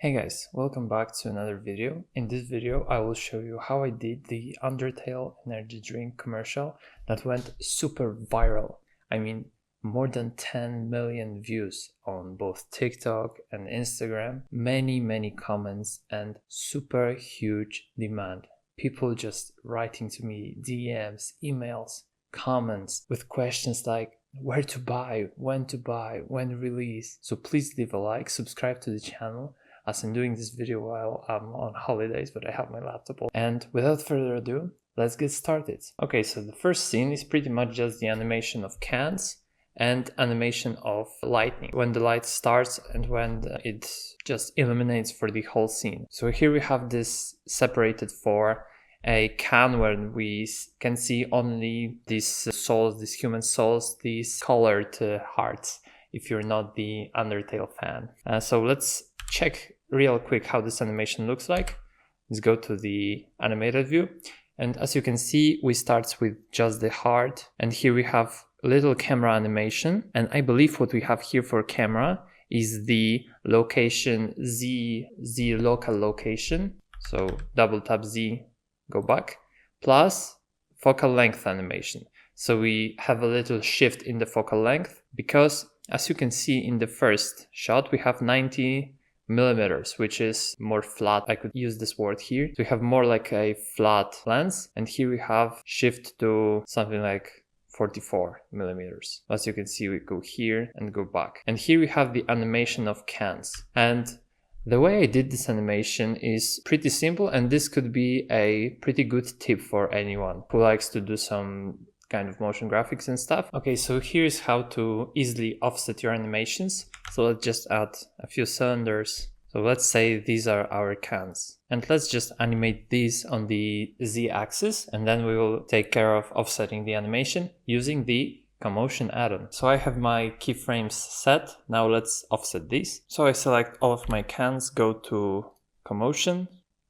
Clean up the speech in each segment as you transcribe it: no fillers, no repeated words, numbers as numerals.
Hey guys, welcome back to another video. In this video I will show you how I did the Undertale energy drink commercial that went super viral. I mean, more than 10 million views on both TikTok and Instagram, many comments and super huge demand. People just writing to me, DMs, emails, comments with questions like where to buy, when release. So please leave a like, subscribe to the channel, as I'm doing this video while I'm on holidays, but I have my laptop. And without further ado, let's get started. Okay, so the first scene is pretty much just the animation of cans and animation of lightning, when the light starts and when it just illuminates for the whole scene. So here we have this separated for a can where we can see only these souls, these human souls, these colored hearts, if you're not the Undertale fan. So let's check real quick how this animation looks like. Let's go to the animated view, and as you can see, we start with just the heart, and here we have a little camera animation, and I believe what we have here for camera is the location Z local location. So double tap Z, go back, plus focal length animation. So we have a little shift in the focal length because, as you can see in the first shot, we have 90 millimeters, which is more flat. I could use this word here. So we have more like a flat lens, and here we have shift to something like 44 millimeters. As you can see, we go here and go back. And here we have the animation of cans. And the way I did this animation is pretty simple, and this could be a pretty good tip for anyone who likes to do some kind of motion graphics and stuff. Okay, so here's how to easily offset your animations. So let's just add a few cylinders. So let's say these are our cans, and let's just animate these on the Z axis, and then we will take care of offsetting the animation using the Commotion add-on. So I have my keyframes set. Now let's offset these. So I select all of my cans, go to Commotion,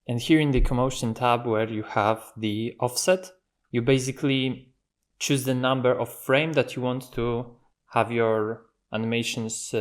and here in the Commotion tab where you have the offset, you basically choose the number of frame that you want to have your animations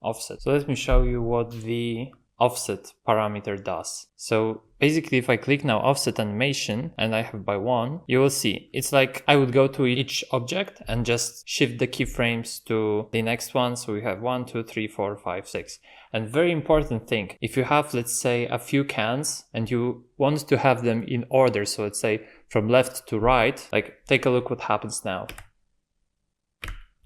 offset. So let me show you what the offset parameter does. So basically, if I click now offset animation and I have by 1, you will see it's like I would go to each object and just shift the keyframes to the next one. So we have 1, 2, 3, 4, 5, 6. And very important thing, if you have, let's say, a few cans and you want to have them in order, so let's say from left to right, like take a look what happens now.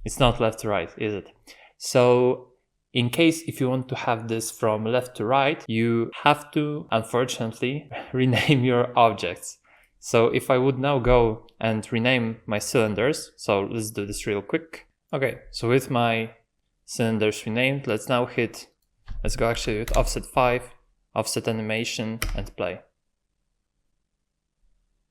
It's not left to right, is it? So in case if you want to have this from left to right, you have to, unfortunately, rename your objects. So if I would now go and rename my cylinders, so let's do this real quick. Okay, so with my cylinders renamed, let's now let's go actually with offset 5, offset animation, and play.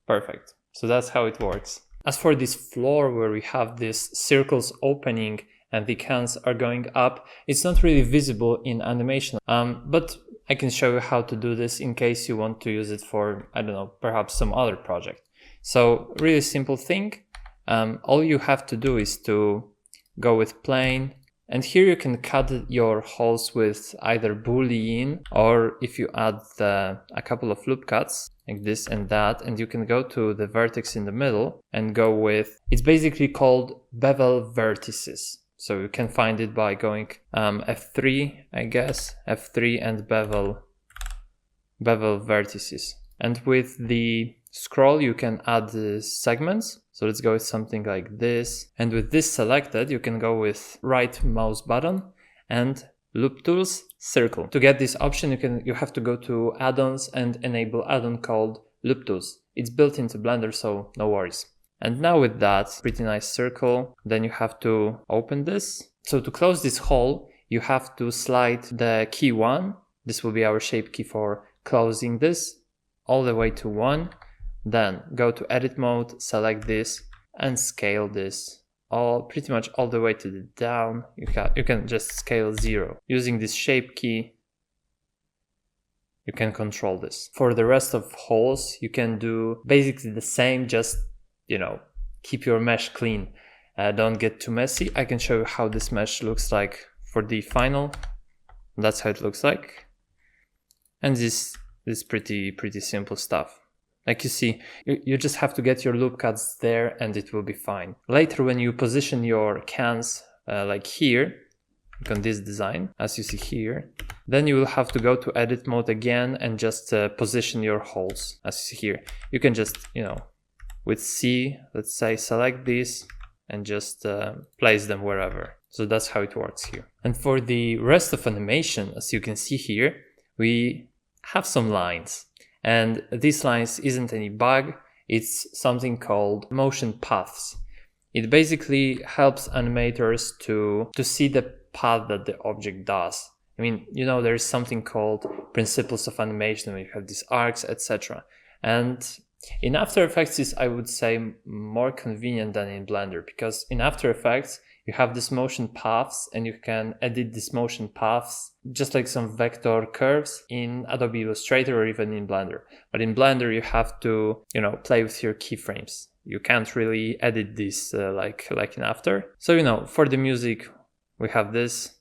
Perfect. So that's how it works. As for this floor where we have these circles opening and the cans are going up, it's not really visible in animation, but I can show you how to do this in case you want to use it for, I don't know, perhaps some other project. So really simple thing. All you have to do is to go with plane, and here you can cut your holes with either boolean, or if you add a couple of loop cuts like this and that, and you can go to the vertex in the middle and go with, it's basically called bevel vertices. So you can find it by going F3, I guess, F3 and bevel vertices. And with the scroll, you can add the segments. So let's go with something like this. And with this selected, you can go with right mouse button and loop tools, circle. To get this option, you have to go to add-ons and enable add-on called loop tools. It's built into Blender, so no worries. And now with that pretty nice circle, then you have to open this. So to close this hole, you have to slide the key 1. This will be our shape key for closing this, all the way to 1. Then go to edit mode, select this and scale this pretty much all the way to the down. You can just scale 0. Using this shape key, you can control this. For the rest of holes, you can do basically the same, just, keep your mesh clean. Don't get too messy. I can show you how this mesh looks like for the final. That's how it looks like. And this is pretty simple stuff. Like you see, you just have to get your loop cuts there and it will be fine. Later, when you position your cans like here, on this design, as you see here, then you will have to go to edit mode again and just position your holes, as you see here. You can just, with C, let's say, select these and just place them wherever. So that's how it works here. And for the rest of animation, as you can see here, we have some lines. And these lines isn't any bug, it's something called motion paths. It basically helps animators to see the path that the object does. I mean, there's something called principles of animation, where you have these arcs, etc. And in After Effects is, I would say, more convenient than in Blender, because in After Effects, you have these motion paths and you can edit these motion paths just like some vector curves in Adobe Illustrator or even in Blender. But in Blender, you have to, play with your keyframes. You can't really edit this like in After. So, for the music, we have this,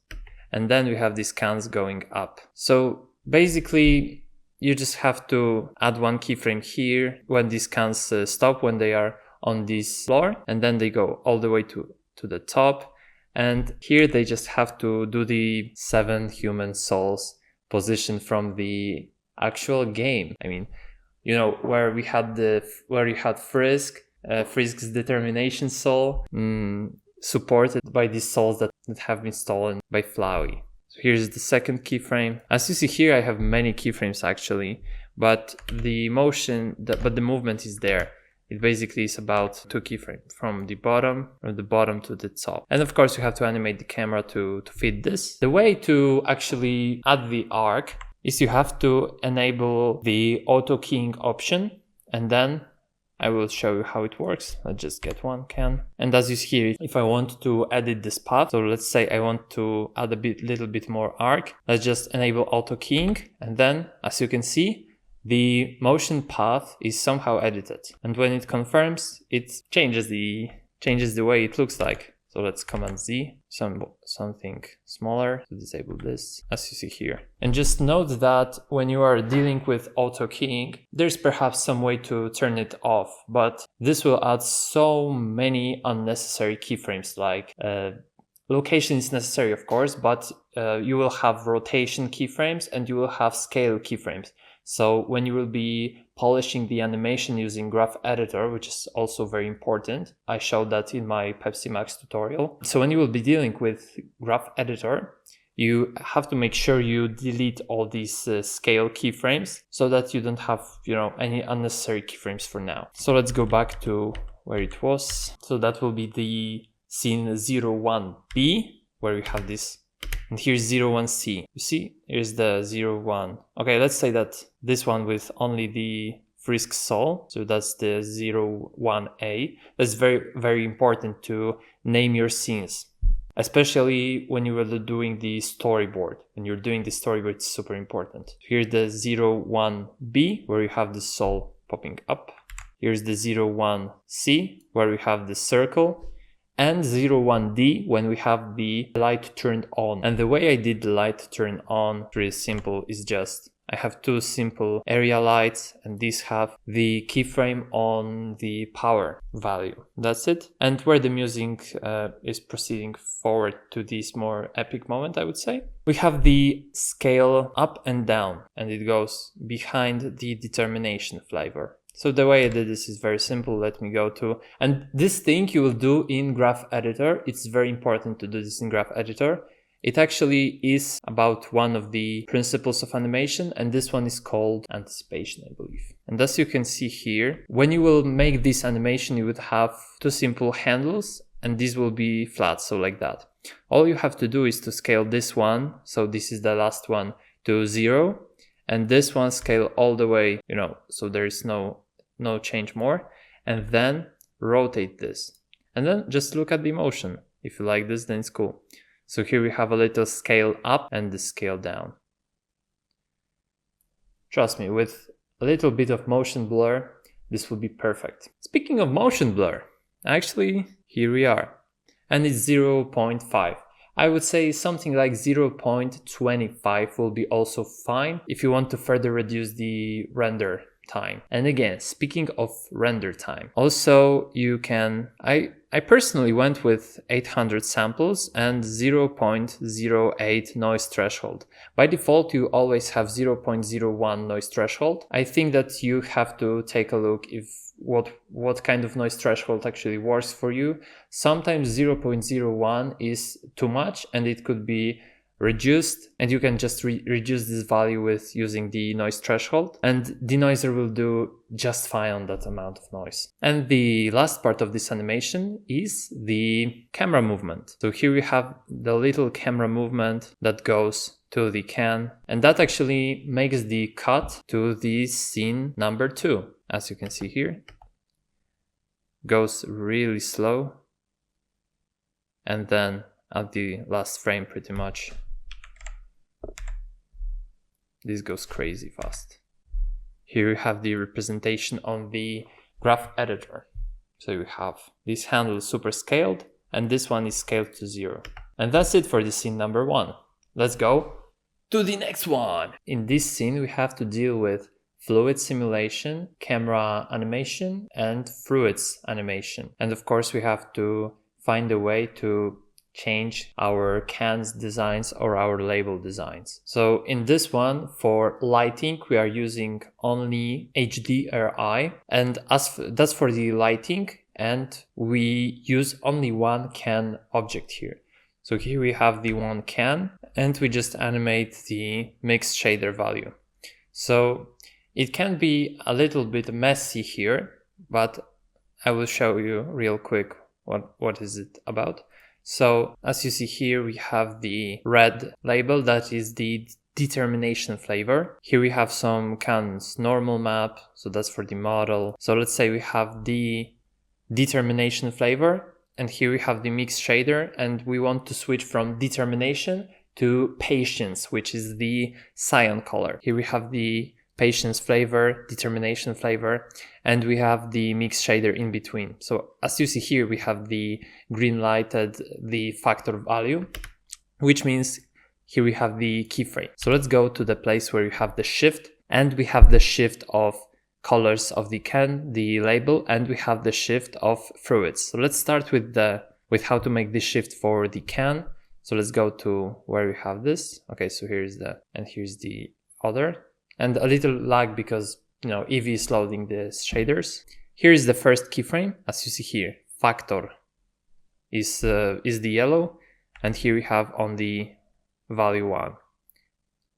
and then we have these cans going up. So basically, you just have to add one keyframe here when these cans stop, when they are on this floor, and then they go all the way to the top. And here they just have to do the 7 human souls position from the actual game. I mean, where you had Frisk's determination soul, supported by these souls that have been stolen by Flowey. So here's the second keyframe. As you see here, I have many keyframes actually, but the movement is there. It basically is about 2 keyframes from the bottom to the top. And of course, you have to animate the camera to fit this. The way to actually add the arc is you have to enable the auto keying option, and then I will show you how it works. Let's just get one can. And as you see here, if I want to edit this path, so let's say I want to add little bit more arc, let's just enable auto keying. And then, as you can see, the motion path is somehow edited. And when it confirms, it changes the way it looks like. So let's Command Z, something smaller to disable this, as you see here. And just note that when you are dealing with auto keying, there's perhaps some way to turn it off, but this will add so many unnecessary keyframes. Like location is necessary, of course, but you will have rotation keyframes and you will have scale keyframes. So when you will be polishing the animation using Graph Editor, which is also very important, I showed that in my Pepsi MAX tutorial. So when you will be dealing with Graph Editor, you have to make sure you delete all these scale keyframes so that you don't have, any unnecessary keyframes for now. So let's go back to where it was. So that will be the scene 01B, where we have this. And here's 01C. You see, here's the 01. Okay, let's say that this one with only the Frisk soul. So that's the 01A. That's very, very important to name your scenes, especially when you are doing the storyboard. When you're doing the storyboard, it's super important. Here's the 01B, where you have the soul popping up. Here's the 01C, where we have the circle. And 01D, when we have the light turned on. And the way I did the light turn on, really simple, is just I have 2 simple area lights, and these have the keyframe on the power value. That's it. And where the music is proceeding forward to this more epic moment, I would say, we have the scale up and down, and it goes behind the determination flavor. So the way I did this is very simple. Let me go to, and this thing you will do in Graph Editor. It's very important to do this in Graph Editor. It actually is about one of the principles of animation, and this one is called anticipation, I believe. And as you can see here, when you will make this animation, you would have 2 simple handles, and these will be flat, so like that. All you have to do is to scale this one, so this is the last one, to 0, and this one scale all the way, so there is no no change more, and then rotate this. And then just look at the motion. If you like this, then it's cool. So here we have a little scale up and the scale down. Trust me, with a little bit of motion blur, this will be perfect. Speaking of motion blur, actually, here we are. And it's 0.5. I would say something like 0.25 will be also fine if you want to further reduce the render time. And again, speaking of render time, also you can, I personally went with 800 samples and 0.08 noise threshold. By default, you always have 0.01 noise threshold. I think that you have to take a look if what kind of noise threshold actually works for you. Sometimes 0.01 is too much and it could be reduced, and you can just reduce this value with using the noise threshold, and denoiser will do just fine on that amount of noise. And the last part of this animation is the camera movement. So here we have the little camera movement that goes to the can, and that actually makes the cut to the scene number 2. As you can see here, goes really slow, and then at the last frame pretty much this goes crazy fast. Here you have the representation on the graph editor. So you have this handle super scaled, and this one is scaled to 0. And that's it for the scene number 1. Let's go to the next one. In this scene, we have to deal with fluid simulation, camera animation, and fluids animation. And of course, we have to find a way to change our cans designs or our label designs. So in this one, for lighting, we are using only HDRI, and that's for the lighting, and we use only one can object here. So here we have the one can, and we just animate the mixed shader value. So it can be a little bit messy here, but I will show you real quick what is it about. So as you see here, we have the red label, that is the determination flavor. Here we have some cans normal map, so that's for the model. So let's say we have the determination flavor, and here we have the mix shader, and we want to switch from determination to patience, which is the cyan color. Here we have the patience flavor, determination flavor, and we have the mix shader in between. So as you see here, we have the green lighted, the factor value, which means here we have the keyframe. So let's go to the place where you have the shift, and we have the shift of colors of the can, the label, and we have the shift of fluids. So let's start with how to make this shift for the can. So let's go to where we have this. Okay, so here's here's the other. And a little lag because, Eevee is loading the shaders. Here is the first keyframe. As you see here, factor is the yellow, and here we have on the value 1.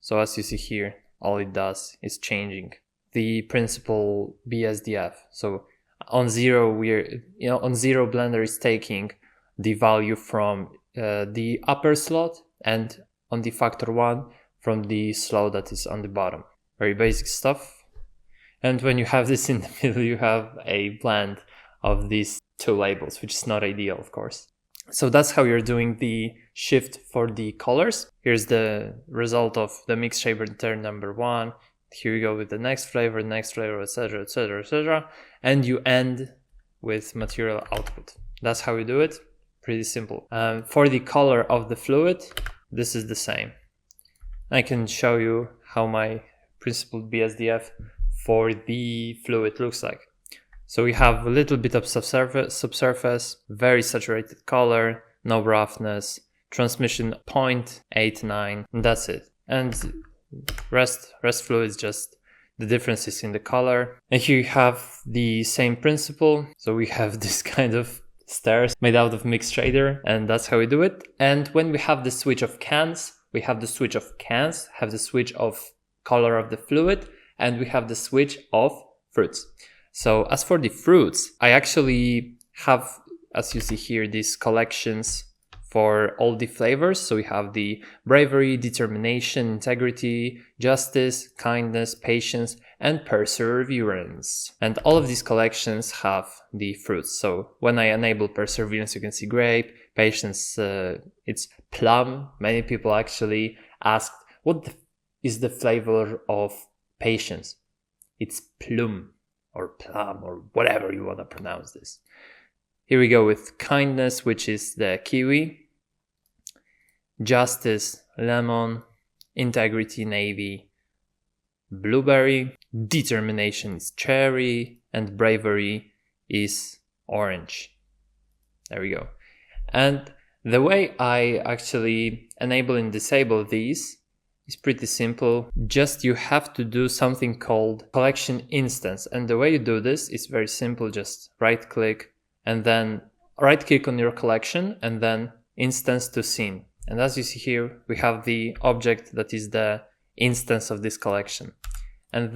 So as you see here, all it does is changing the principal BSDF. So on 0, on 0 Blender is taking the value from the upper slot, and on the factor 1 from the slot that is on the bottom. Very basic stuff. And when you have this in the middle, you have a blend of these two labels, which is not ideal, of course. So that's how you're doing the shift for the colors. Here's the result of the mix shader turn number 1. Here you go with the next flavor, etc., etc., etc. And you end with material output. That's how you do it. Pretty simple. For the color of the fluid, this is the same. I can show you how my principled BSDF for the fluid looks like. So we have a little bit of subsurface, very saturated color, no roughness, transmission 0.89, and that's it. And rest fluid is just the differences in the color. And here you have the same principle. So we have this kind of stairs made out of mixed shader, and that's how we do it. And when we have the switch of cans, we have the switch of cans, have the switch of color of the fluid, and we have the switch of fruits. So as for the fruits, I actually have, as you see here, these collections for all the flavors. So we have the bravery, determination, integrity, justice, kindness, patience, and perseverance. And all of these collections have the fruits. So when I enable perseverance, you can see grape, patience, it's plum. Many people actually asked, what is the flavor of patience? It's plum or plum or whatever you want to pronounce this. Here we go with kindness, which is the kiwi, justice, lemon, integrity, navy, blueberry, determination is cherry, and bravery is orange. There we go. And the way I actually enable and disable these is pretty simple. Just you have to do something called collection instance. And the way you do this is very simple. Just right click and then right click on your collection and then instance to scene. And as you see here, we have the object that is the instance of this collection. And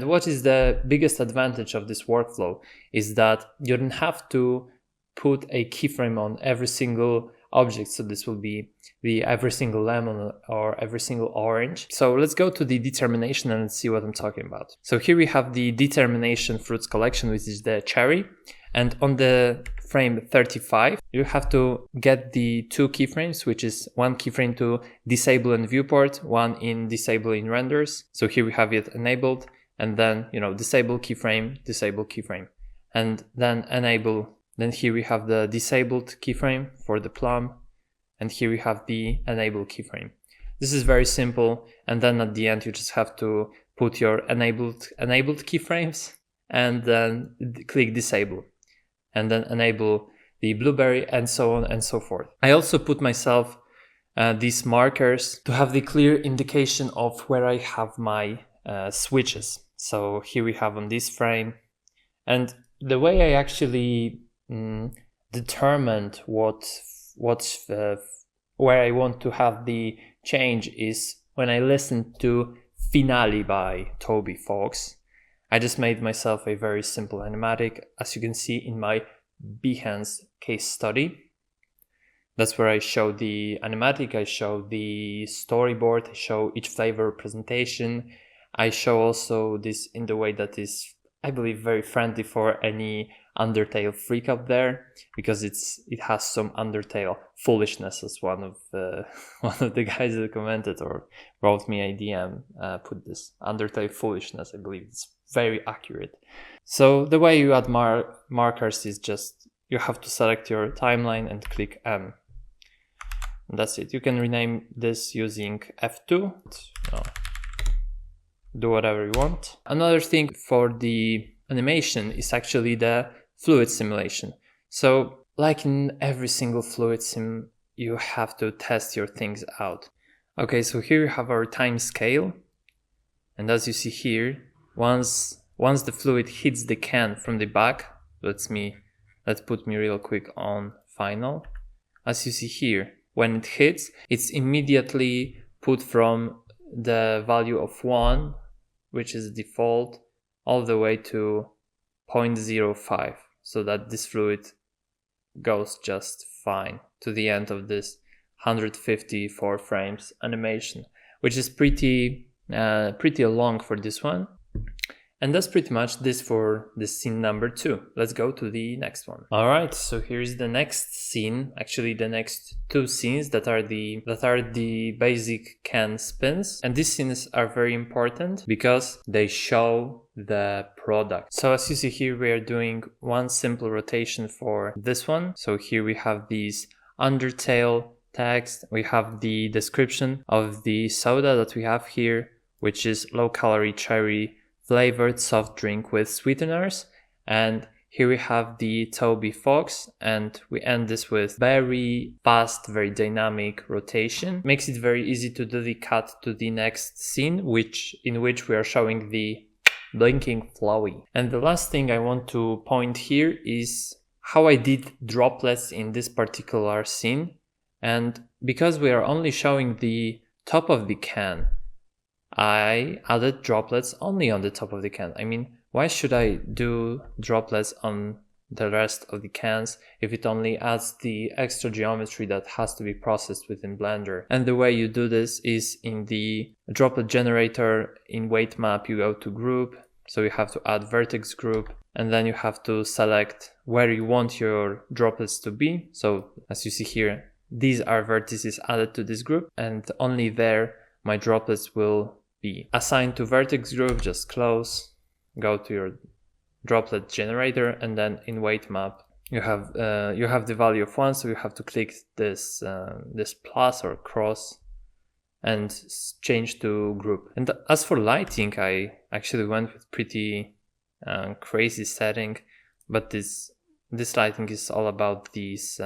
what is the biggest advantage of this workflow is that you don't have to put a keyframe on every single object. So this will be the every single lemon or every single orange. So let's go to the determination and see what I'm talking about. So here we have the determination fruits collection, which is the cherry. And on the frame 35, you have to get the two keyframes, which is one keyframe to disable in viewport, one in disable in renders. So here we have it enabled, and then, disable keyframe, and then enable. Then here we have the disabled keyframe for the plum, and here we have the enable keyframe. This is very simple, and then at the end you just have to put your enabled keyframes and then click disable, and then enable the blueberry and so on and so forth. I also put myself these markers to have the clear indication of where I have my switches. So here we have on this frame, and the way I actually determined where I want to have the change is when I listened to Finale by Toby Fox. I just made myself a very simple animatic, as you can see in my Behance case study. That's where I show the animatic, I show the storyboard, I show each flavor representation. I show also this in the way that is, I believe, very friendly for any Undertale freak up there, because it has some Undertale foolishness, as one of the guys that commented or wrote me a DM put this Undertale foolishness. I believe it's very accurate. So the way you add markers is just you have to select your timeline and click M. And that's it. You can rename this using F2. Do whatever you want. Another thing for the animation is actually the fluid simulation. So like in every single fluid sim, you have to test your things out. Okay, so here you have our time scale. And as you see here, once the fluid hits the can from the back, let's put me real quick on final. As you see here, when it hits, it's immediately put from the value of 1, which is default, all the way to 0.05, so that this fluid goes just fine to the end of this 154 frames animation, which is pretty long for this one. And that's pretty much this for the scene number 2. Let's go to the next one. All right, so here's the next scene. Actually, the next 2 scenes that are the basic can spins. And these scenes are very important because they show the product. So as you see here, we are doing one simple rotation for this one. So here we have these Undertale text. We have the description of the soda that we have here, which is low-calorie cherry flavored soft drink with sweeteners. And here we have the Toby Fox, and we end this with very fast, very dynamic rotation. Makes it very easy to do the cut to the next scene, in which we are showing the blinking flowy. And the last thing I want to point here is how I did droplets in this particular scene. And because we are only showing the top of the can, I added droplets only on the top of the can. I mean, why should I do droplets on the rest of the cans if it only adds the extra geometry that has to be processed within Blender. And the way you do this is in the droplet generator. In weight map you go to group, so you have to add vertex group, and then you have to select where you want your droplets to be. So as you see here, these are vertices added to this group, and only there my droplets will be assigned to vertex group. Just close, go to your droplet generator, and then in weight map you have the value of 1, so you have to click this this plus or cross and change to group. And as for lighting, I actually went with pretty crazy setting, but this lighting is all about these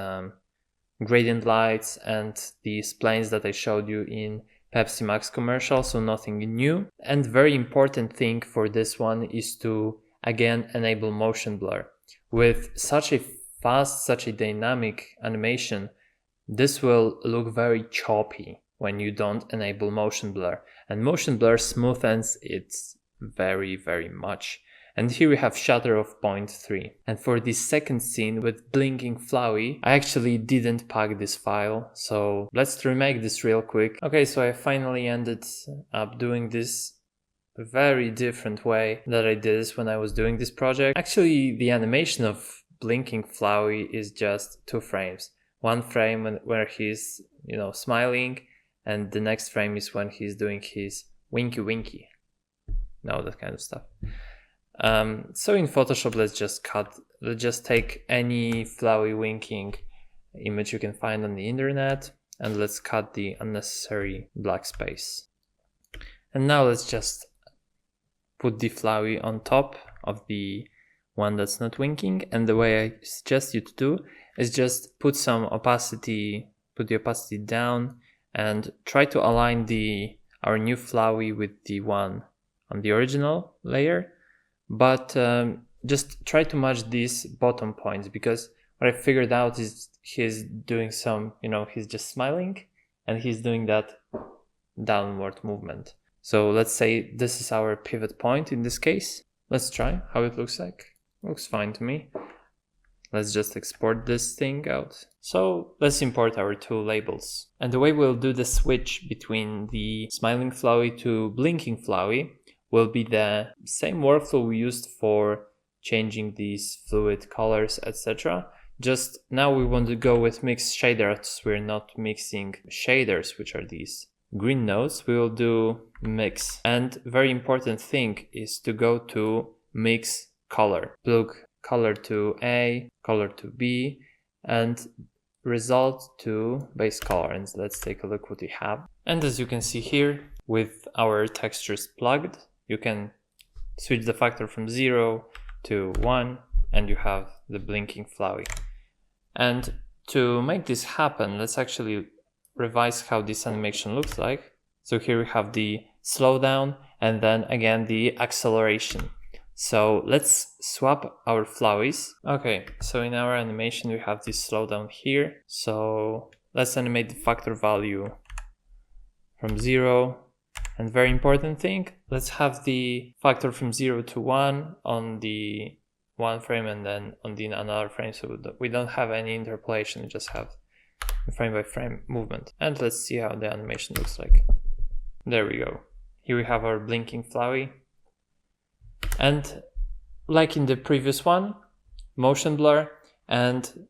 gradient lights and these planes that I showed you in Pepsi MAX commercial, so nothing new. And very important thing for this one is to again enable motion blur. With such a fast, such a dynamic animation, this will look very choppy when you don't enable motion blur, and motion blur smoothens it very much. And here we have shutter of 0.3. And for this second scene with blinking Flowey, I actually didn't pack this file, so let's remake this real quick. Okay, so I finally ended up doing this very different way that I did this when I was doing this project. Actually, the animation of blinking Flowey is just 2 frames. One frame where he's, smiling, and the next frame is when he's doing his winky winky. That kind of stuff. So in Photoshop, let's just take any Flowey winking image you can find on the internet, and let's cut the unnecessary black space. And now let's just put the Flowey on top of the one that's not winking. And the way I suggest you to do is just put some opacity, put the opacity down, and try to align our new Flowey with the one on the original layer. But just try to match these bottom points, because what I figured out is he's doing some, he's just smiling and he's doing that downward movement. So let's say this is our pivot point in this case. Let's try how it looks like. Looks fine to me. Let's just export this thing out. So let's import our 2 labels. And the way we'll do the switch between the smiling Flowey to blinking Flowey will be the same workflow we used for changing these fluid colors, etc. Just now we want to go with mixed shaders. We're not mixing shaders, which are these green nodes. We will do mix. And very important thing is to go to mix color. Plug color to A, color to B, and result to base color. And let's take a look what we have. And as you can see here, with our textures plugged, you can switch the factor from 0 to 1, and you have the blinking Flowey. And to make this happen, let's actually revise how this animation looks like. So here we have the slowdown, and then again the acceleration. So let's swap our Floweys. Okay, so in our animation we have this slowdown here. So let's animate the factor value from 0. And very important thing, let's have the factor from 0 to 1 on the one frame and then on the another frame, so that we don't have any interpolation, we just have a frame by frame movement. And let's see how the animation looks like. There we go. Here we have our blinking Flowey. And like in the previous one, motion blur and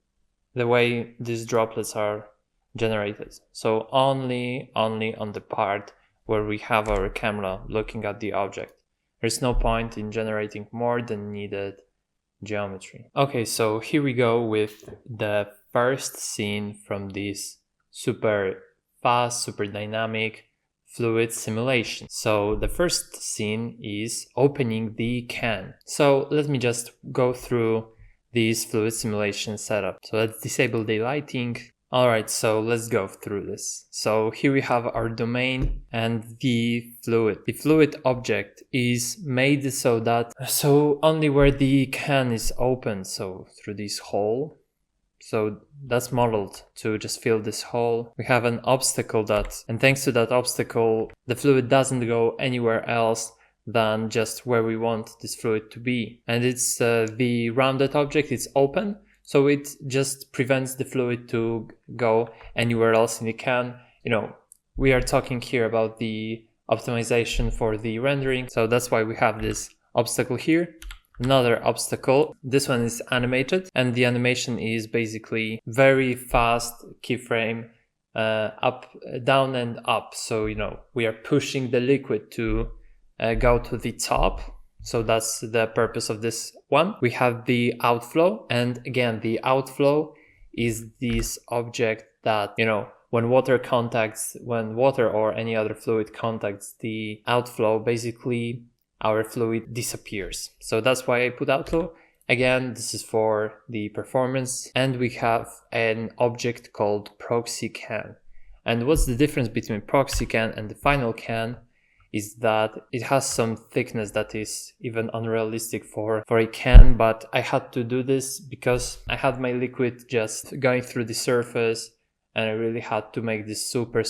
the way these droplets are generated. So only on the part where we have our camera looking at the object. There's no point in generating more than needed geometry. Okay, so here we go with the first scene from this super fast, super dynamic fluid simulation. So the first scene is opening the can. So let me just go through this fluid simulation setup. So let's disable the lighting. Alright, so let's go through this. So here we have our domain and the fluid. The fluid object is made so only where the can is open, so through this hole. So that's modeled to just fill this hole. We have an obstacle and thanks to that obstacle, the fluid doesn't go anywhere else than just where we want this fluid to be. And it's the rounded object, it's open, so it just prevents the fluid to go anywhere else in the can. You know, we are talking here about the optimization for the rendering, so that's why we have this obstacle here. Another obstacle, this one is animated, and the animation is basically very fast keyframe, up, down and up. So, you know, we are pushing the liquid to go to the top. So that's the purpose of this one. We have the outflow, and again, the outflow is this object that, you know, when water or any other fluid contacts the outflow, basically our fluid disappears. So that's why I put outflow. Again, this is for the performance. And we have an object called proxy can. And what's the difference between proxy can and the final can is that it has some thickness that is even unrealistic for a can, but I had to do this because I had my liquid just going through the surface and I really had to make this super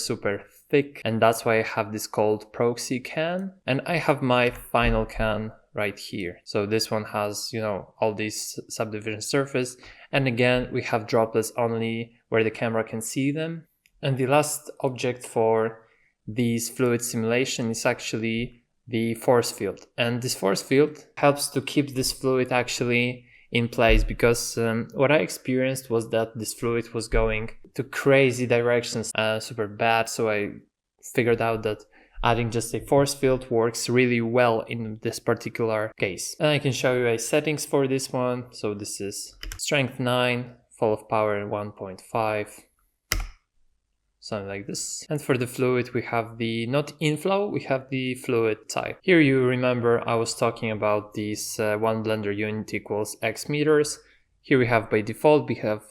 thick, and that's why I have this called proxy can. And I have my final can right here. So this one has, you know, all these subdivision surface, and again we have droplets only where the camera can see them. And the last object for this fluid simulation is actually the force field, and this force field helps to keep this fluid actually in place, because what I experienced was that this fluid was going to crazy directions, super bad. So I figured out that adding just a force field works really well in this particular case. And I can show you a settings for this one. So this is strength 9, fall of power 1.5, something like this. And for the fluid, we have the not inflow, we have the fluid type. Here you remember I was talking about this one blender unit equals X meters. Here we have by default, we have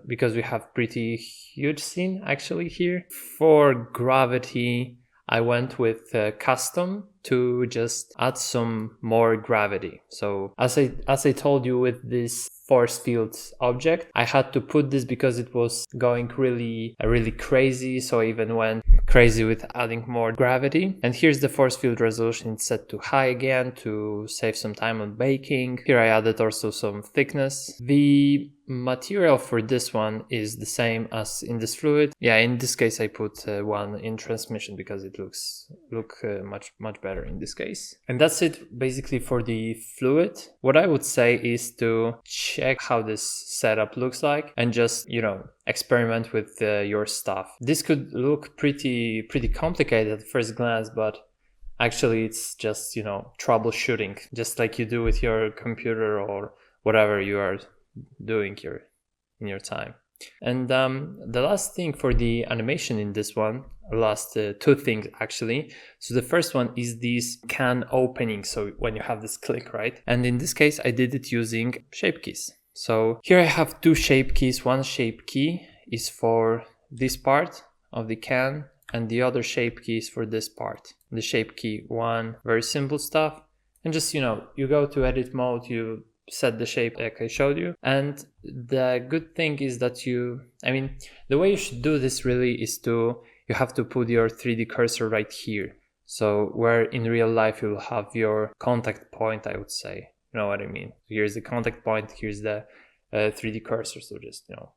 because we have pretty huge scene actually here. For gravity, I went with custom to just add some more gravity. So as I told you with this force field object, I had to put this because it was going really crazy. So I even went crazy with adding more gravity. And here's the force field resolution. It's set to high again to save some time on baking. Here I added also some thickness. The material for this one is the same as in this fluid. Yeah, in this case I put one in transmission because it look much better in this case. And that's it basically for the fluid. What I would say is to check how this setup looks like and just, you know, experiment with your stuff. This could look pretty complicated at first glance, but actually it's just, you know, troubleshooting, just like you do with your computer or whatever you are doing here in your time. And the last thing for the animation in this one, last two things actually. So the first one is this can opening. So when you have this click, right? And in this case, I did it using shape keys. So here I have two shape keys. One shape key is for this part of the can, and the other shape key is for this part. The shape key one, very simple stuff. And just, you know, you go to edit mode, you set the shape like I showed you. And the good thing is that the way you should do this really is you have to put your 3D cursor right here. So where in real life you'll have your contact point, I would say. You know what I mean? Here's the contact point, here's the 3D cursor. So just, you know,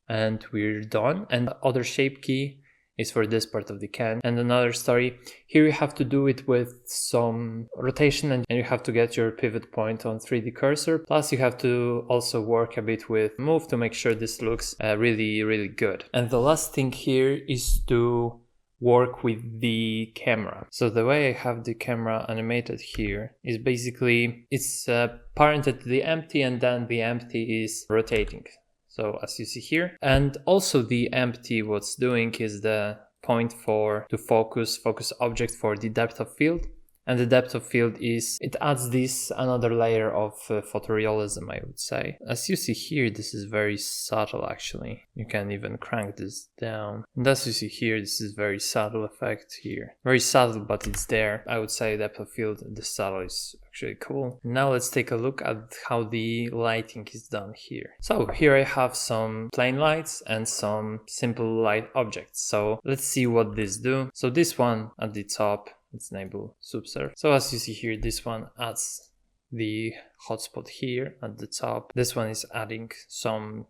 and we're done. And the other shape key is for this part of the can. And another story, here you have to do it with some rotation, and you have to get your pivot point on 3D cursor. Plus you have to also work a bit with move to make sure this looks really good. And the last thing here is to work with the camera. So the way I have the camera animated here is basically it's parented to the empty, and then the empty is rotating. So as you see here, and also the empty, what's doing is the point to focus object for the depth of field. And the depth of field it adds this another layer of photorealism, I would say. As you see here, this is very subtle actually. You can even crank this down. And as you see here, this is very subtle effect here. Very subtle, but it's there. I would say depth of field, the subtle is actually cool. Now let's take a look at how the lighting is done here. So here I have some plain lights and some simple light objects. So let's see what these do. So this one at the top, let's enable subsurf. So as you see here, this one adds the hotspot here at the top. This one is adding some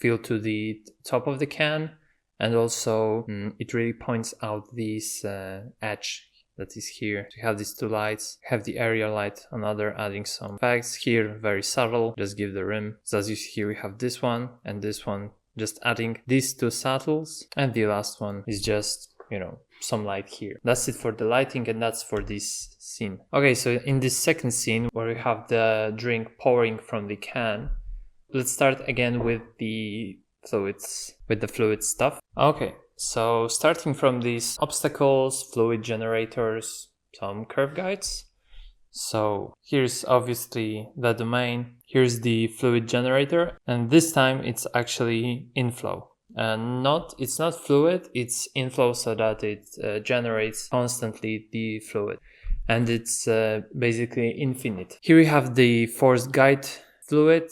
fill to the top of the can, and also it really points out this edge that is here. So you have these two lights, have the area light, another adding some effects here, very subtle, just give the rim. So as you see here, we have this one and this one, just adding these two saddles, and the last one is just, you know, some light here. That's it for the lighting, and that's for this scene. Okay, so in this second scene where we have the drink pouring from the can, let's start again with the fluids, stuff. Okay, so starting from these obstacles, fluid generators, some curve guides. So here's obviously the domain, here's the fluid generator, and this time it's actually inflow. And it's not fluid, it's inflow, so that it generates constantly the fluid, and it's basically infinite. Here we have the forced guide fluid.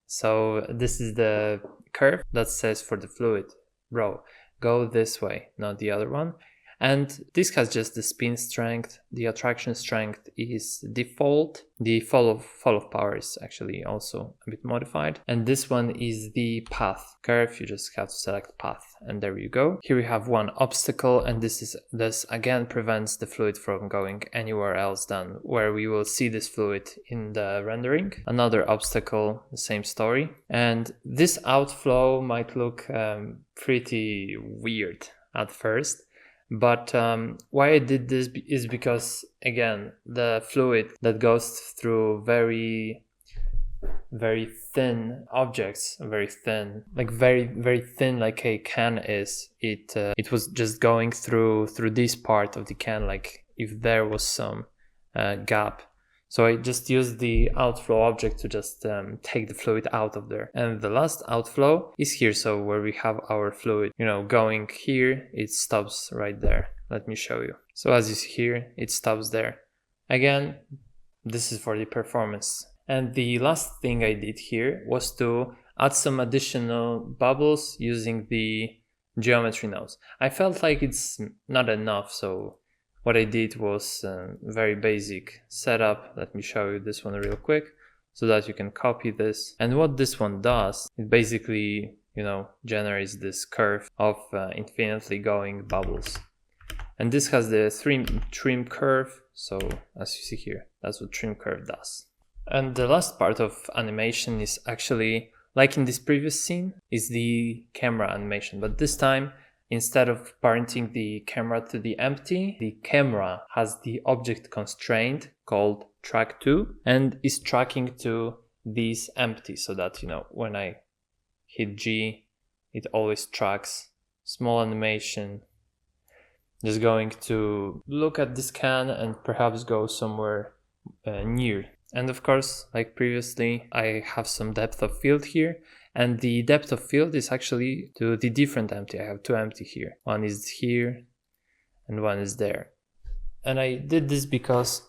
So this is the curve that says for the fluid, bro, go this way, not the other one. And this has just the spin strength. The attraction strength is default. The fall of power is actually also a bit modified. And this one is the path curve. You just have to select path, and there you go. Here we have one obstacle, and this again prevents the fluid from going anywhere else than where we will see this fluid in the rendering. Another obstacle, the same story. And this outflow might look pretty weird at first. But why I did this is because, again, the fluid that goes through very thin objects, very thin, like a can is, it was just going through this part of the can, like if there was some gap. So I just used the outflow object to just take the fluid out of there. And the last outflow is here. So where we have our fluid, you know, going here, it stops right there. Let me show you. So as you see here, it stops there. Again, this is for the performance. And the last thing I did here was to add some additional bubbles using the geometry nodes. I felt like it's not enough, so what I did was very basic setup. Let me show you this one real quick so that you can copy this. And what this one does, it basically, you know, generates this curve of infinitely going bubbles. And this has the trim curve. So as you see here, that's what trim curve does. And the last part of animation is actually, like in this previous scene, is the camera animation. But this time, instead of parenting the camera to the empty, the camera has the object constraint called track to, and is tracking to this empty, so that, you know, when I hit G, it always tracks. Small animation, just going to look at this can and perhaps go somewhere near. And of course, like previously, I have some depth of field here. And the depth of field is actually to the different empty. I have two empty here. One is here and one is there. And I did this because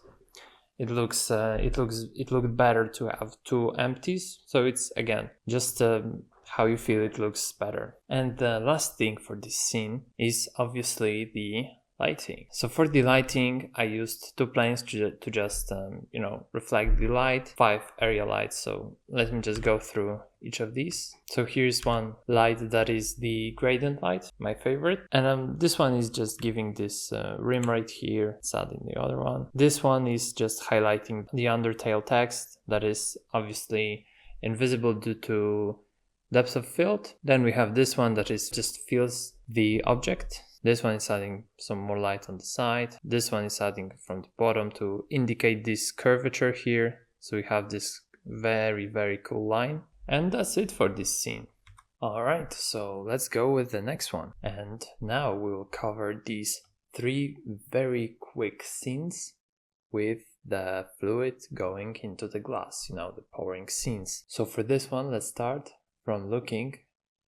it looked better to have two empties. So it's, again, just how you feel it looks better. And the last thing for this scene is obviously the lighting. So for the lighting, I used two planes to just you know, reflect the light, 5 area lights. So let me just go through each of these. So here's one light that is the gradient light, my favorite, and this one is just giving this rim right here. It's adding the other one. This one is just highlighting the Undertale text that is obviously invisible due to depth of field. Then we have this one that is just fills the object. This one is adding some more light on the side. This one is adding from the bottom to indicate this curvature here. So we have this very, very cool line. And that's it for this scene. Alright, so let's go with the next one. And now we'll cover these 3 very quick scenes with the fluid going into the glass, you know, the pouring scenes. So for this one, let's start from looking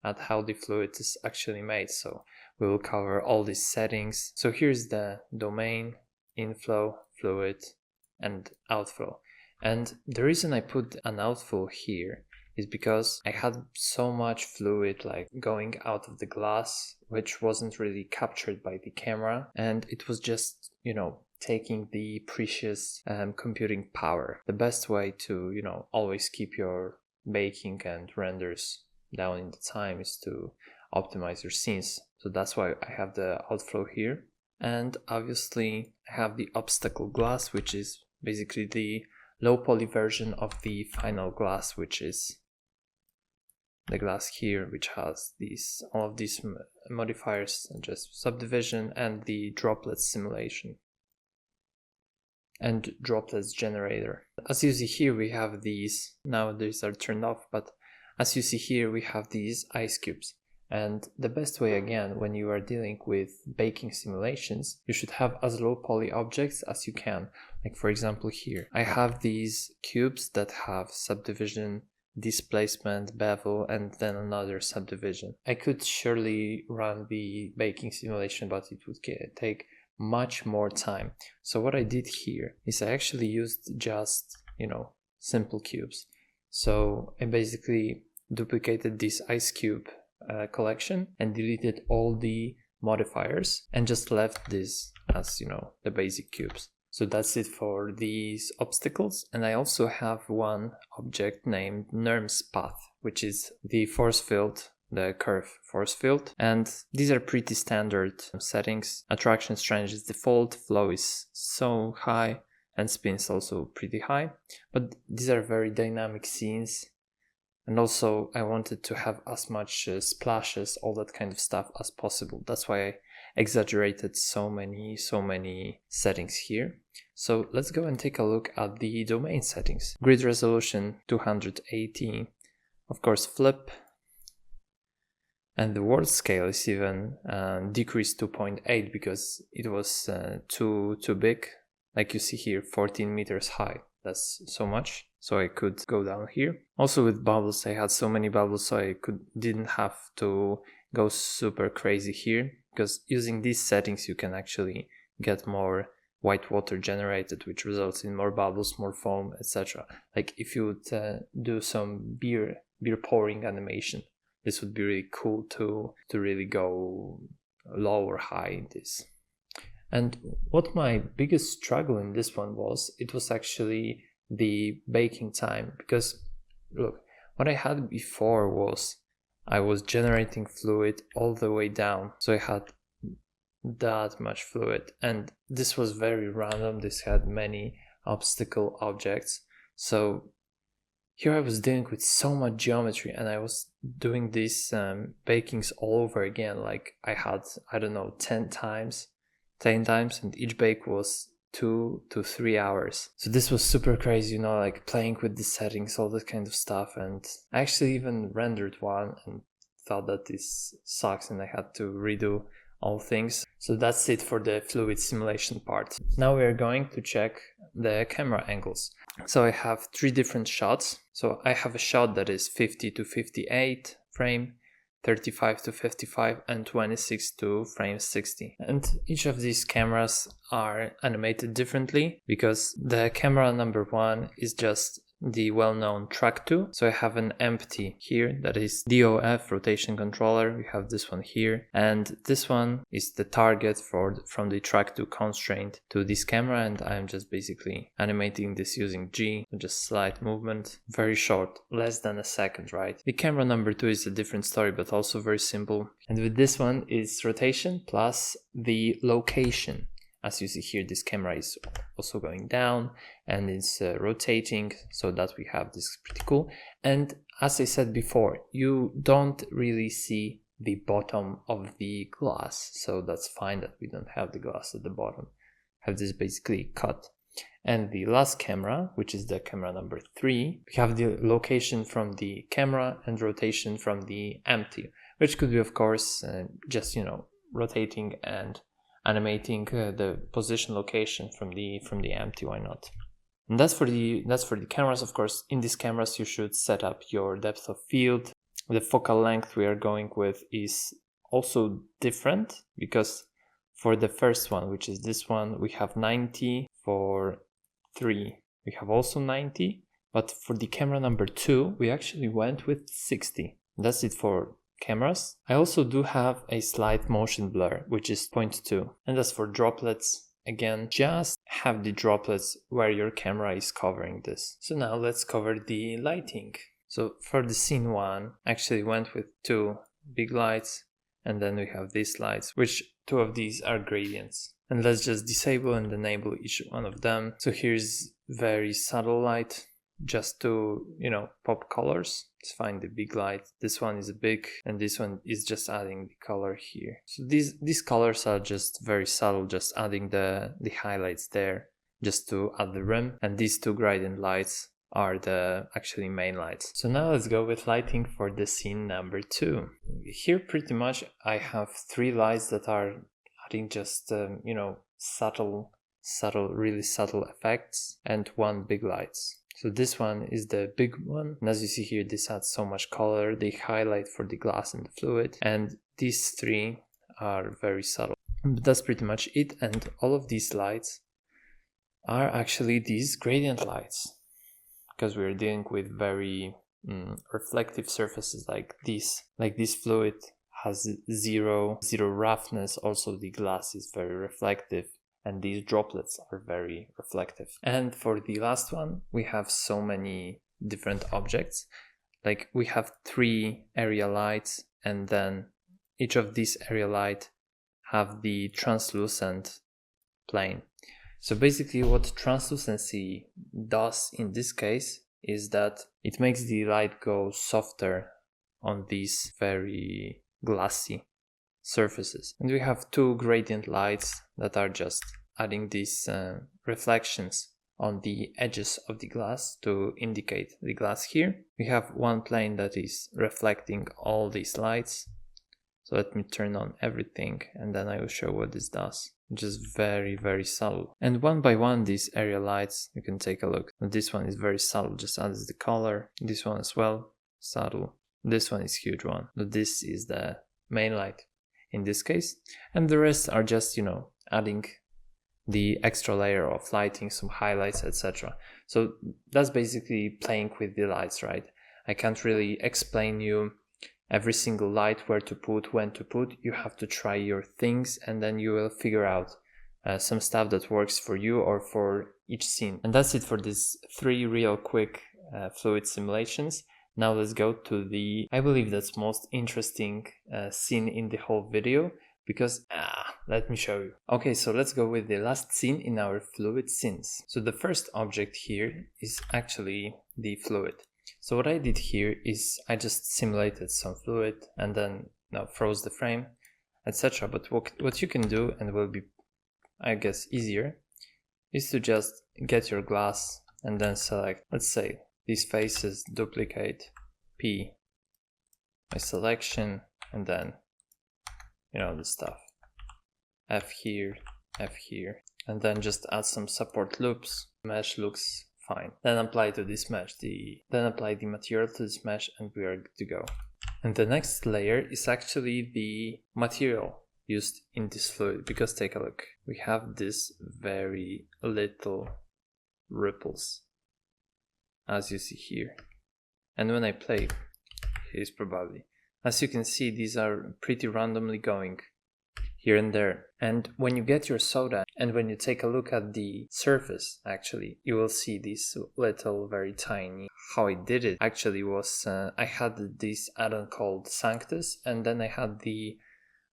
at how the fluid is actually made. So we will cover all these settings. So here's the domain, inflow, fluid, and outflow. And the reason I put an outflow here is because I had so much fluid like going out of the glass which wasn't really captured by the camera, and it was just, taking the precious computing power. The best way to, always keep your baking and renders down in the time is to optimize your scenes. So that's why I have the outflow here. And obviously I have the obstacle glass, which is basically the low poly version of the final glass, which is the glass here, which has all of these modifiers, and just subdivision and the droplet simulation and droplets generator. As you see here, we have these, now these are turned off, but as you see here, we have these ice cubes. And the best way, again, when you are dealing with baking simulations, you should have as low poly objects as you can. Like for example here, I have these cubes that have subdivision, displacement, bevel, and then another subdivision. I could surely run the baking simulation, but it would take much more time. So what I did here is I actually used just, simple cubes. So I basically duplicated this ice cube collection and deleted all the modifiers and just left this as, the basic cubes. So that's it for these obstacles. And I also have one object named NURMS path, which is the force field, the curve force field, and these are pretty standard settings. Attraction strength is default, flow is so high, and spin is also pretty high, but these are very dynamic scenes. And also I wanted to have as much splashes, all that kind of stuff as possible. That's why I exaggerated so many settings here. So let's go and take a look at the domain settings. Grid resolution 280, of course flip, and the world scale is even decreased to 0.8 because it was too big. Like you see here, 14 meters high. That's so much. So I could go down here. Also with bubbles, I had so many bubbles, so I didn't have to go super crazy here, because using these settings you can actually get more white water generated, which results in more bubbles, more foam, etc. Like if you would do some beer pouring animation, this would be really cool to really go low or high in this. And what my biggest struggle in this one was, it was actually the baking time, because look, what I had before was I was generating fluid all the way down, so I had that much fluid, and this was very random. This had many obstacle objects, so here I was dealing with so much geometry, and I was doing these bakings all over again. Like I had, I don't know, 10 times, and each bake was 2 to 3 hours. So this was super crazy, like playing with the settings, all that kind of stuff. And I actually even rendered one and thought that this sucks and I had to redo all things. So that's it for the fluid simulation part. Now we are going to check the camera angles. So I have 3 different shots. So I have a shot that is 50 to 58 frame, 35 to 55, and 26 to frame 60. And each of these cameras are animated differently, because the camera number 1 is just the well-known track 2. So I have an empty here that is DOF rotation controller. We have this one here, and this one is the target from the track 2 constraint to this camera, and I'm just basically animating this using G, just slight movement, very short, less than a second, right? The camera number 2 is a different story, but also very simple. And with this one, it's rotation plus the location. As you see here, this camera is also going down and it's rotating, so that we have this pretty cool. And as I said before, you don't really see the bottom of the glass, so that's fine that we don't have the glass at the bottom. Have this basically cut. And the last camera, which is the camera number 3, we have the location from the camera and rotation from the empty, which could be, of course, just rotating and animating the position location from the empty. Why not? And that's for the cameras. Of course, in these cameras you should set up your depth of field. The focal length we are going with is also different, because for the first one, which is this one, we have 90. For 3 we have also 90, but for the camera number 2 we actually went with 60. That's it for cameras. I also do have a slight motion blur, which is 0.2. And as for droplets, again, just have the droplets where your camera is covering this. So now let's cover the lighting. So for the scene 1, I actually went with 2 big lights, and then we have these lights, which 2 of these are gradients. And let's just disable and enable each one of them. So here's very subtle light, just to, pop colors. Let's find the big light. This one is big, and this one is just adding the color here. So these colors are just very subtle, just adding the highlights there, just to add the rim. And these 2 gradient lights are the actually main lights. So now let's go with lighting for the scene number 2. Here pretty much I have 3 lights that are adding just really subtle effects, and 1 big lights. So this one is the big one, and as you see here, this adds so much color. They highlight for the glass and the fluid, and these 3 are very subtle. But that's pretty much it, and all of these lights are actually these gradient lights, because we're dealing with very reflective surfaces like this. Like this fluid has zero roughness. Also the glass is very reflective, and these droplets are very reflective. And for the last one, we have so many different objects. Like we have 3 area lights, and then each of these area light have the translucent plane. So basically what translucency does in this case is that it makes the light go softer on these very glassy surfaces. And we have 2 gradient lights that are just adding these reflections on the edges of the glass to indicate the glass here. We have 1 plane that is reflecting all these lights. So let me turn on everything, and then I will show what this does. Just very, very subtle. And one by one, these area lights, you can take a look. This one is very subtle, just adds the color. This one as well, subtle. This one is huge one. But this is the main light in this case. And the rest are just, adding the extra layer of lighting, some highlights, etc. So that's basically playing with the lights, right? I can't really explain you every single light, where to put, when to put. You have to try your things, and then you will figure out some stuff that works for you or for each scene. And that's it for these 3 real quick fluid simulations. Now let's go to the, I believe that's most interesting scene in the whole video, because let me show you. Okay, so let's go with the last scene in our fluid scenes. So the first object here is actually the fluid. So what I did here is I just simulated some fluid and then froze the frame, etc. But what you can do, and will be, I guess, easier, is to just get your glass and then select, let's say, these faces, duplicate, P, my selection, and then, the stuff, F here, and then just add some support loops. Mesh looks fine. Then apply to this mesh, then apply the material to this mesh, and we are good to go. And the next layer is actually the material used in this fluid, because take a look. We have this very little ripples, as you see here. And when I play, here's probably, as you can see, these are pretty randomly going here and there. And when you get your soda, and when you take a look at the surface, actually, you will see this little, very tiny. How I did it actually was, I had this add-on called Sanctus, and then I had the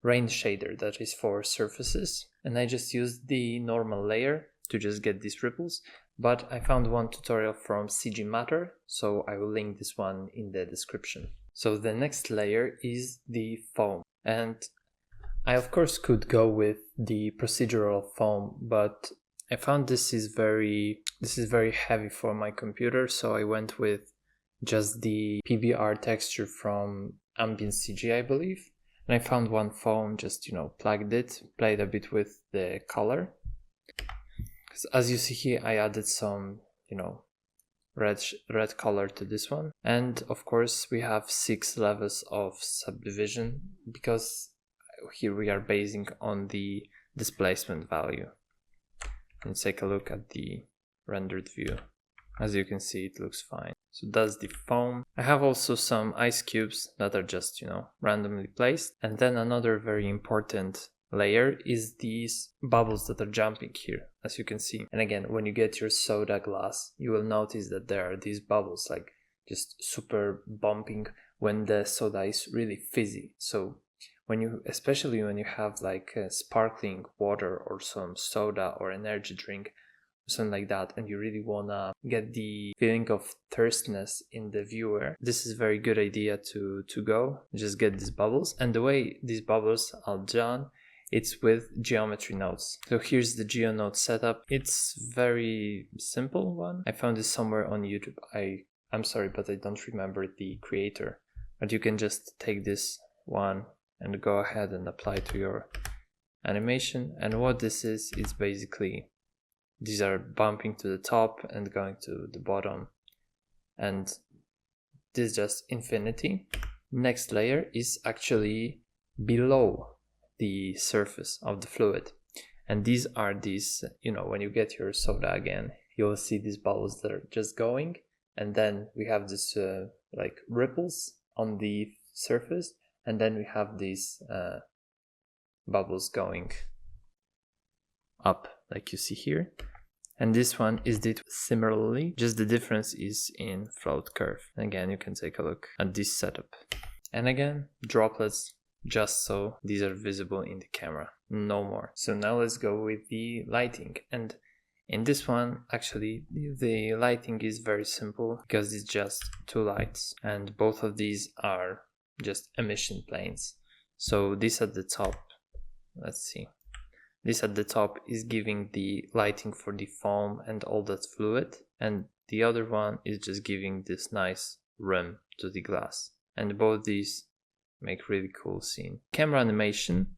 rain shader that is for surfaces, and I just used the normal layer to just get these ripples. But I found one tutorial from CG Matter, so I will link this one in the description. So the next layer is the foam, and I of course could go with the procedural foam, but I found this is very heavy for my computer, so I went with just the PBR texture from Ambient CG, I believe. And I found one foam, just plugged it, played a bit with the color. As you see here, I added some, red color to this one. And of course, we have 6 levels of subdivision, because here we are basing on the displacement value. And take a look at the rendered view. As you can see, it looks fine. So that's the foam. I have also some ice cubes that are just, randomly placed. And then another very important layer is these bubbles that are jumping here, as you can see. And again, when you get your soda glass, you will notice that there are these bubbles, like just super bumping when the soda is really fizzy. So especially when you have like sparkling water or some soda or energy drink, something like that, and you really wanna get the feeling of thirstiness in the viewer, this is a very good idea to go just get these bubbles. And the way these bubbles are done, it's with geometry nodes. So here's the geo node setup. It's very simple one. I found this somewhere on YouTube. I'm sorry, but I don't remember the creator, but you can just take this one and go ahead and apply to your animation. And what this is basically these are bumping to the top and going to the bottom, and this is just infinity. Next layer is actually below the surface of the fluid, and these are when you get your soda again, you'll see these bubbles that are just going, and then we have this like ripples on the surface, and then we have these bubbles going up like you see here. And this one is did similarly, just the difference is in float curve. Again, you can take a look at this setup. And again, droplets, just so these are visible in the camera, no more. So now let's go with the lighting. And in this one, actually, the lighting is very simple because it's just two lights, and both of these are just emission planes. So this at the top, let's see. This at the top is giving the lighting for the foam and all that fluid, and the other one is just giving this nice rim to the glass. And both these make really cool scene. Camera animation,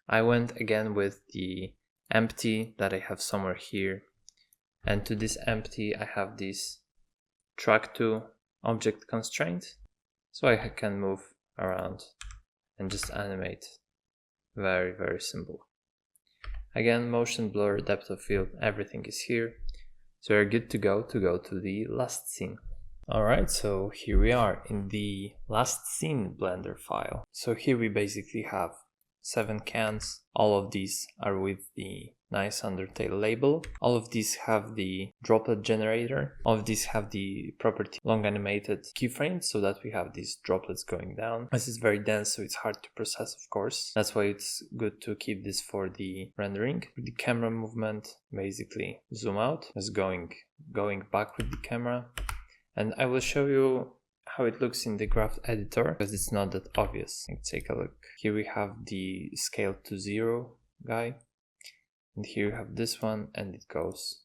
I went again with the empty that I have somewhere here, and to this empty I have this track to object constraint, so I can move around and just animate. Very, very simple. Again, motion blur, depth of field, everything is here. So we're good to go to the last scene. Alright, so here we are in the last scene Blender file. So here we basically have 7 cans. All of these are with the nice Undertale label. All of these have the droplet generator. All of these have the property long animated keyframes, so that we have these droplets going down. This is very dense, so it's hard to process, of course. That's why it's good to keep this for the rendering. The camera movement, basically zoom out, is going back with the camera. And I will show you how it looks in the graph editor, because it's not that obvious. Let's take a look. Here we have the scale to 0 guy, and here you have this one, and it goes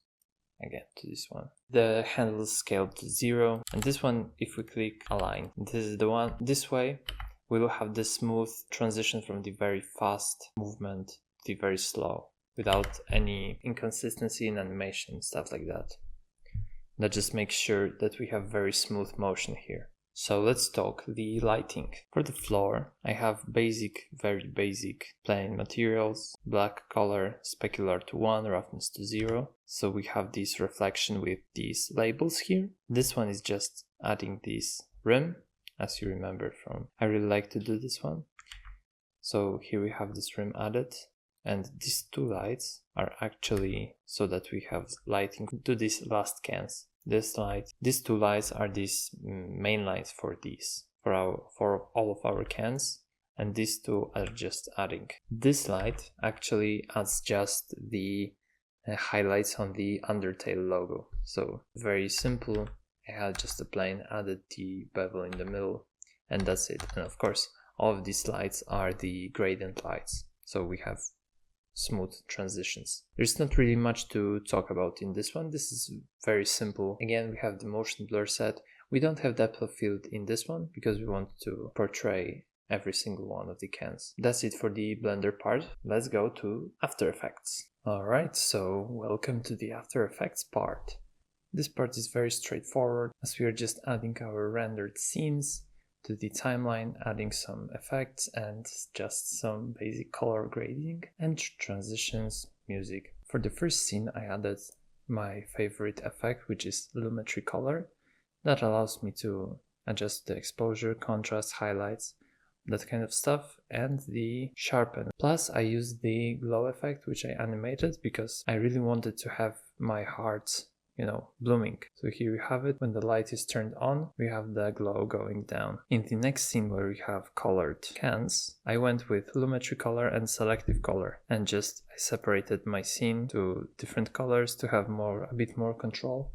again to this one. The handle is scaled to 0, and this one, if we click align, this is the one. This way we will have the smooth transition from the very fast movement to the very slow, without any inconsistency in animation, stuff like that. That just makes sure that we have very smooth motion here. So let's talk the lighting. For the floor, I have very basic plain materials, black color, specular to 1, roughness to 0. So we have this reflection with these labels here. This one is just adding this rim, as you remember from, I really like to do this one. So here we have this rim added. And these two lights are actually so that we have lighting to these last cans. These two lights are these main lights for all of our cans, and these two are just adding. This light actually adds just the highlights on the Undertale logo. So very simple. I had just a plain added the bevel in the middle, and that's it. And of course, all of these lights are the gradient lights. So we have smooth transitions. There's not really much to talk about in this one. This is very simple. Again, we have the motion blur set. We don't have depth of field in this one because we want to portray every single one of the cans. That's it for the Blender part. Let's go to After Effects. Alright, so welcome to the After Effects part. This part is very straightforward, as we are just adding our rendered scenes to the timeline, adding some effects and just some basic color grading and transitions, music. For the first scene, I added my favorite effect, which is Lumetri color. That allows me to adjust the exposure, contrast, highlights, that kind of stuff, and the sharpen. Plus I used the glow effect, which I animated because I really wanted to have my heart, blooming. So here we have it. When the light is turned on, we have the glow going down. In the next scene where we have colored cans, I went with lumetri color and selective color, and I separated my scene to different colors to have a bit more control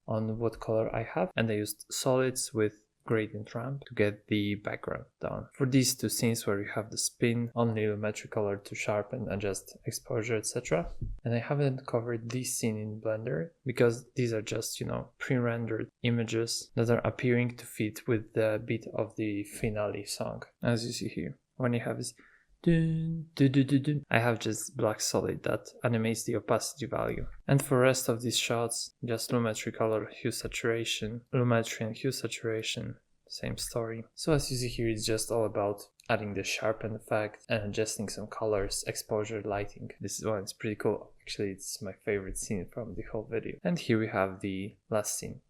on what color I have, and I used solids with gradient ramp to get the background down. For these two scenes where we have the spin, only lumetri color to sharpen, adjust exposure, etc. And I haven't covered this scene in Blender because these are just, pre-rendered images that are appearing to fit with the beat of the finale song. As you see here, when you have this dun, dun, dun, dun, dun, I have just black solid that animates the opacity value. And for rest of these shots, just lumetri color, hue saturation, lumetri and hue saturation, same story. So as you see here, it's just all about adding the sharpen effect and adjusting some colors, exposure, lighting. This one is pretty cool. Actually, it's my favorite scene from the whole video. And here we have the last scene.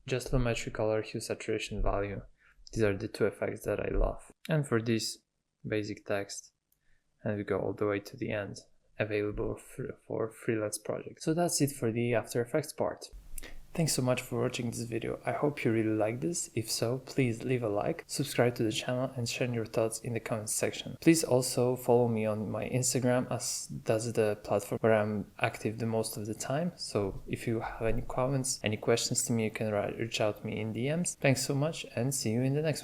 Just lumetri color, hue saturation value. These are the two effects that I love. And for this, basic text. And we go all the way to the end, available for freelance projects. So that's it for the After Effects part. Thanks so much for watching this video. I hope you really like this. If so, please leave a like, subscribe to the channel, and share your thoughts in the comments section. Please also follow me on my Instagram, as that's the platform where I'm active the most of the time. So if you have any comments, any questions to me, you can reach out to me in DMs. Thanks so much, and see you in the next one.